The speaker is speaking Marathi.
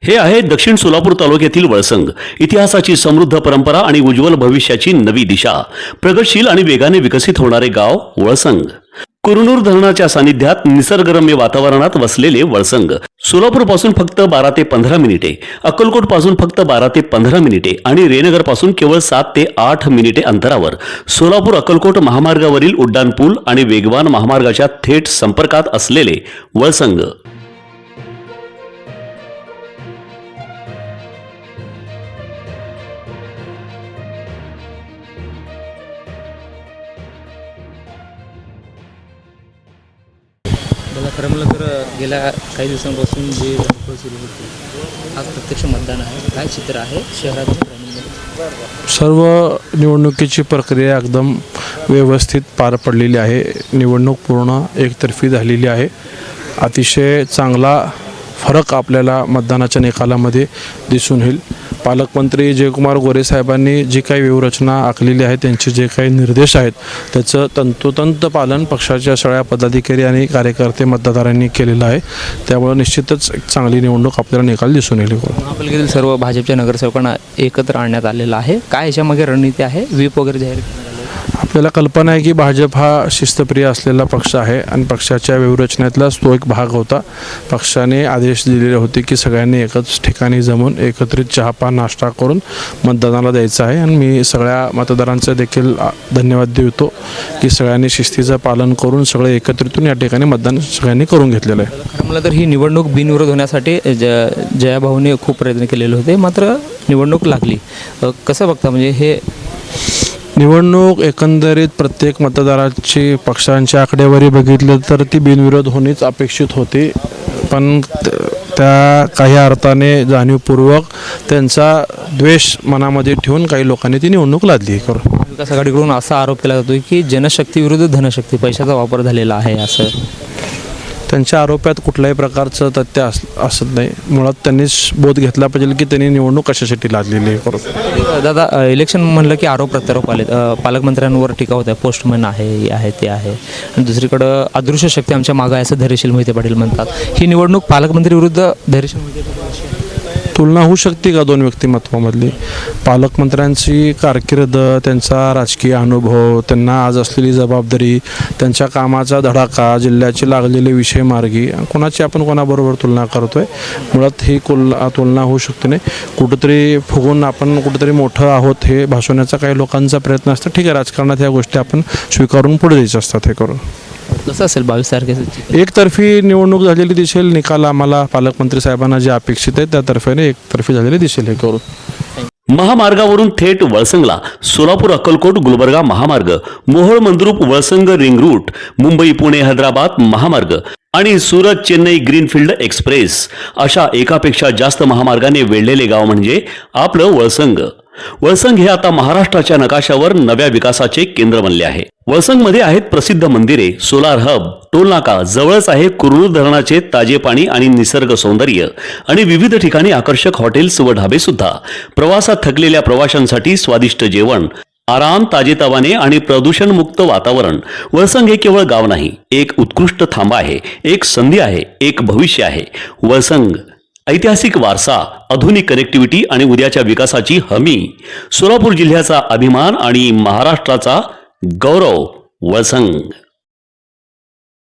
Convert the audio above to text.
हे आहे दक्षिण सोलापूर तालुक्यातील वळसंग. इतिहासाची समृद्ध परंपरा आणि उज्ज्वल भविष्याची नवी दिशा. प्रगतशील आणि वेगाने विकसित होणारे गाव वळसंग. कुरनूर धरणाच्या सानिध्यात निसर्गरम्य वातावरणात वसलेले वळसंग सोलापूर पासून फक्त 12 ते 15 मिनिटे, अक्कलकोट पासून फक्त 12 ते 15 मिनिटे आणि रेनगर पासून केवळ 7 ते 8 मिनिटे अंतरावर सोलापूर अक्कलकोट महामार्गावरील उड्डाण पूल आणि वेगवान महामार्गाच्या थेट संपर्कात असलेले वळसंग. मला खरं म्हणलं तर गेल्या काही दिवसांपासून जे धडपड सुरू होती, आज प्रत्यक्ष मतदान आहे. काय चित्र आहे शहरातून ग्रामीणमध्ये? सर्व निवडणुकीची प्रक्रिया एकदम व्यवस्थित पार पडलेली आहे. निवडणूक पूर्ण एकतर्फी झालेली आहे. अतिशय चांगला फरक आपल्याला मतदानाच्या निकालामध्ये दिसून येईल. पालकमंत्री जयकुमार गोरे साहेबांनी जी काही व्यूहरचना आखलेली आहे, त्यांचे जे काही निर्देश आहेत त्याचं तंतोतंत पालन पक्षाच्या सगळ्या पदाधिकारी आणि कार्यकर्ते मतदारांनी केलेलं आहे. त्यामुळे निश्चितच एक चांगली निवडणूक आपल्याला निकाल दिसून येईल. महापालिकेतील सर्व भाजपच्या नगरसेवकांना एकत्र आणण्यात आलेलं आहे. काय याच्यामागे रणनीती आहे? व्हीप वगैरे जाहीर करण्यात आले? आपल्याला कल्पना आहे की भाजप हा शिस्तप्रिय असलेला पक्ष आहे आणि पक्षाच्या व्यूहरचनेतलाच तो एक भाग होता. पक्षाने आदेश दिलेले होते की सगळ्यांनी एकच ठिकाणी जमून एकत्रित चहापान नाश्ता करून मतदानाला द्यायचं आहे. आणि मी सगळ्या मतदारांचं देखील धन्यवाद देतो की सगळ्यांनी शिस्तीचं पालन करून सगळे एकत्रितून या ठिकाणी मतदान सगळ्यांनी करून घेतलेलं आहे. खरं म्हणलं तर ही निवडणूक बिनविरोध होण्यासाठी जयाभाऊने खूप प्रयत्न केलेले होते, मात्र निवडणूक लागली. कसं बघता, म्हणजे हे निवडणूक एकंदरीत प्रत्येक मतदाराची पक्षांची आकडेवारी बघितलं तर ती बिनविरोध होणेच अपेक्षित होती. पण त्या काही अर्थाने जाणीवपूर्वक त्यांचा द्वेष मनामध्ये ठेवून काही लोकांनी ती निवडणूक लादली. विकास आघाडीकडून असा आरोप केला जातो की जनशक्ती विरुद्ध धनशक्ती, पैशाचा वापर झालेला आहे. असं त्यांच्या आरोपात कुठल्याही प्रकारचं तथ्य असत नाही. मुळात त्यांनीच बोध घेतला पाहिजे की त्यांनी निवडणूक कशासाठी लादलेली आहे. दादा, इलेक्शन म्हणलं की आरोप प्रत्यारोप आले. पालकमंत्र्यांवर टीका होत आहे, पोस्टमन आहे, हे आहे, ते आहे. आणि दुसरीकडं अदृश्य शक्ती आमच्या मागं आहे असं धैर्यशील मोहिते पाटील म्हणतात. ही निवडणूक पालकमंत्री विरुद्ध धैर्यशील मोहिते पाटील तुलना होऊ शकते का दोन व्यक्तिमत्वामधली? पालकमंत्र्यांची कारकीर्द, त्यांचा राजकीय अनुभव, त्यांना आज असलेली जबाबदारी, त्यांच्या कामाचा धडाका, जिल्ह्याचे लागलेले विषय मार्गी, कोणाची आपण कोणाबरोबर तुलना करतो आहे? मुळात ही तुलना होऊ शकते नाही. कुठंतरी फुगून आपण कुठंतरी मोठं आहोत हे भासवण्याचा काही लोकांचा प्रयत्न असतो. ठीक आहे, राजकारणात ह्या गोष्टी आपण स्वीकारून पुढे द्यायच्या असतात. हे करून कसं असेल 22 तारखेचं? एकतर्फी निवडणूक झालेली दिसेल. निकाल आम्हाला पालकमंत्री साहेबांना जे अपेक्षित आहे त्या तर्फेने एकतर्फी झालेली दिसेल. हे करून महामार्गावरून थेट वळसंगला सोलापूर अक्कलकोट गुलबर्गा महामार्ग, मोहोळ मंद्रुप वळसंग रिंग रूट, मुंबई पुणे हैदराबाद महामार्ग आणि सुरत चेन्नई ग्रीनफील्ड एक्सप्रेस अशा एकापेक्षा जास्त महामार्गाने वेढलेले गाव म्हणजे आपलं वळसंग. वळसंग हे आता महाराष्ट्राच्या नकाशावर नव्या विकासाचे केंद्र बनले आहे. वळसंगमध्ये आहेत प्रसिद्ध मंदिरे, सोलार हब, टोलनाका, जवळच आहे कुरनूर धरणाचे ताजे पाणी आणि निसर्ग सौंदर्य आणि विविध ठिकाणी आकर्षक हॉटेल्स व ढाबे सुद्धा. प्रवासात थकलेल्या प्रवाशांसाठी स्वादिष्ट जेवण, आराम, ताजेतवाने आणि प्रदूषणमुक्त वातावरण. वळसंग हे केवळ गाव नाही, एक उत्कृष्ट थांबा आहे, एक संधी आहे, एक भविष्य आहे. वळसंग ऐतिहासिक वारसा, आधुनिक कनेक्टिव्हिटी आणि उद्याच्या विकासाची हमी. सोलापूर जिल्ह्याचा अभिमान आणि महाराष्ट्राचा गौरव. वळसंग.